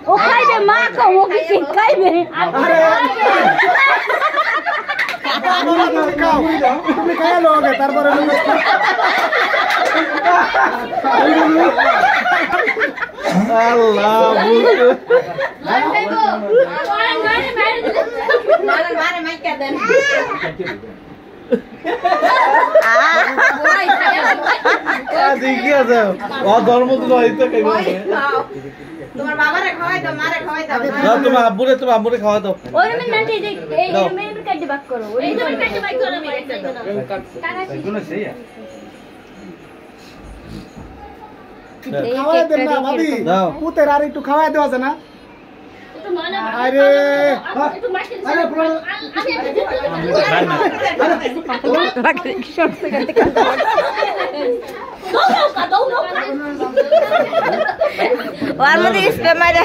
ও খাইবে মা কও ও কি খাইবে তুমি খাইয়া লোগে তারপরে আল্লাহ মারে মাইকা দেন দেখি আছে ও ধর্ম তো হইতো কইবো তোমার বাবারে খাওয়াই দাও মারে খাওয়াই দাও দাও তোমার আব্বুরে খাওয়া দাও ওই রুমে না এই রুমে কাটি বাক করো এই রুমে কাটি বাক করো আমি কাকা কি কোন সেই খাওয়া দেন না ভাবি দাও পুতের আর একটু খাওয়া দেওয়া আছে না আরে একটু মাইকে আরে আমি শর্ট থেকে দাও ওর মধ্যে স্প্রে মারে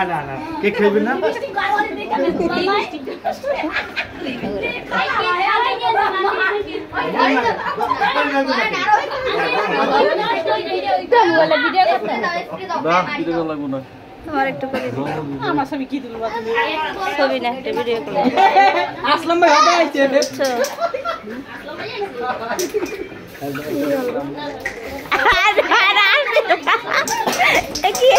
না কে খাইবে না তোমার একটু করে আমার ছবি কি দিল তুমি ছবি না একটা ভিডিও করে আসলাম ভাই হবে আইছে দেখছো কি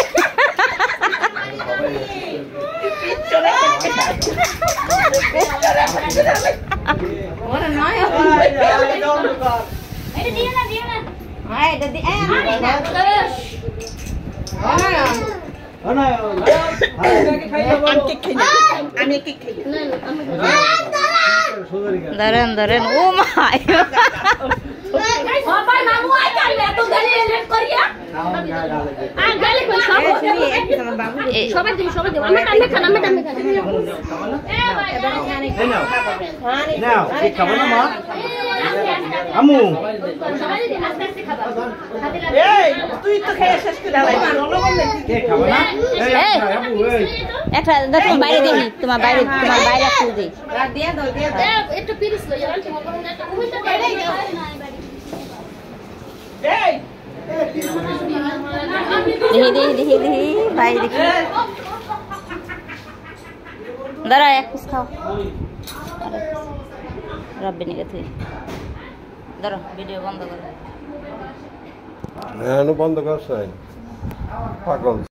ওরে নয় এটা দিও না আয় এটা দি ধরেন ও মাই আমু তুই তো খেয়ে শেষ করে একটা দেখো বাইরে দেখি তোমার বাইরে ফুল দেই একটু পিরিস লই দেখি বাইরে দেখি দাঁড়া এক পিস খাও রব্বে নিয়ে গেছে দাঁড়া ভিডিও বন্ধ করো বন্ধ করছ পাগল।